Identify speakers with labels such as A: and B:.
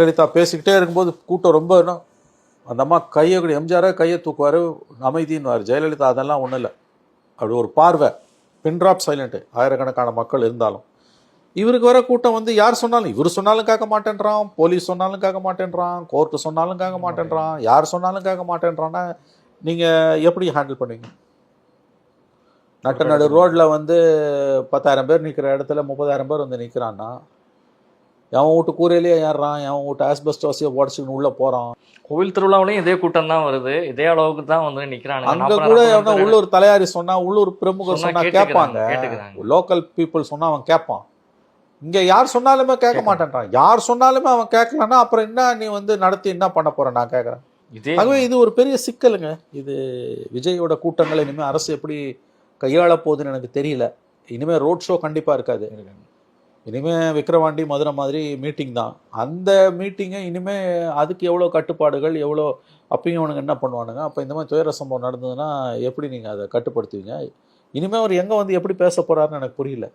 A: ஜெயலலிதா பேசிக்கிட்டே இருக்கும்போது கூட்டம் ரொம்ப அந்த அம்மா கையை எம்ஜிஆரை கையை தூக்குவார், அமைதின்னுவார். ஜெயலலிதா அதெல்லாம் ஒன்றும் இல்லை, அப்படி ஒரு பார்வை, பின்ட்ராப் சைலண்ட்டு, ஆயிரக்கணக்கான மக்கள் இருந்தாலும். இவருக்கு வர கூட்டம் வந்து யார் சொன்னாலும், இவர் சொன்னாலும் கேட்க மாட்டேன்றான், போலீஸ் சொன்னாலும் கேட்க மாட்டேன்றான், கோர்ட்டு சொன்னாலும் கேட்க மாட்டேன்றான், யார் சொன்னாலும் கேட்க மாட்டேன்றான்னா நீங்கள் எப்படி ஹேண்டில் பண்ணுவீங்க? நடு ரோட்டில் வந்து 10,000 பேர் நிற்கிற இடத்துல 30,000 பேர் வந்து நிற்கிறான்னா, எவன் வீட்டு கூரையிலேயே ஏறுறான், எவன் வீட்டு ஆஸ்பெஸ்டாஸையே உடச்சிக்கின்னு உள்ளே போகிறான்.
B: கோவில் திருவிழாவிலையும் இதே கூட்டம் தான் வருது, இதே அளவுக்கு தான் வந்து நிற்கிறாங்க.
A: அங்கே கூட எவனா உள்ளூர் தலையாரி சொன்னால், உள்ளூர் பிரமுகர் சொன்னால் கேட்பாங்க, லோக்கல் பீப்புள் சொன்னால் அவன் கேட்பான். இங்கே யார் சொன்னாலுமே கேட்க மாட்டேன்றான். யார் சொன்னாலுமே அவன் கேட்கலன்னா அப்புறம் என்ன நீ வந்து நடத்தி என்ன பண்ண போற? நான் கேட்குறேன். ஆகவே இது ஒரு பெரிய சிக்கலுங்க. இது விஜயோட கூட்டங்களை இனிமேல் அரசு எப்படி கையாள போகுதுன்னு எனக்கு தெரியல. இனிமேல் ரோட் ஷோ கண்டிப்பாக இருக்காது. இனிமேல் விக்கிரவாண்டி மதுரை மாதிரி மீட்டிங் தான். அந்த மீட்டிங்கை இனிமேல் அதுக்கு எவ்வளோ கட்டுப்பாடுகள், எவ்வளோ அப்பயும் அவனுங்க என்ன பண்ணுவானுங்க? அப்போ இந்த மாதிரி துயர சம்பவம் நடந்ததுன்னா எப்படி நீங்கள் அதை கட்டுப்படுத்துவீங்க? இனிமேல் அவர் எங்கே வந்து எப்படி பேச போகிறாருன்னு எனக்கு புரியல.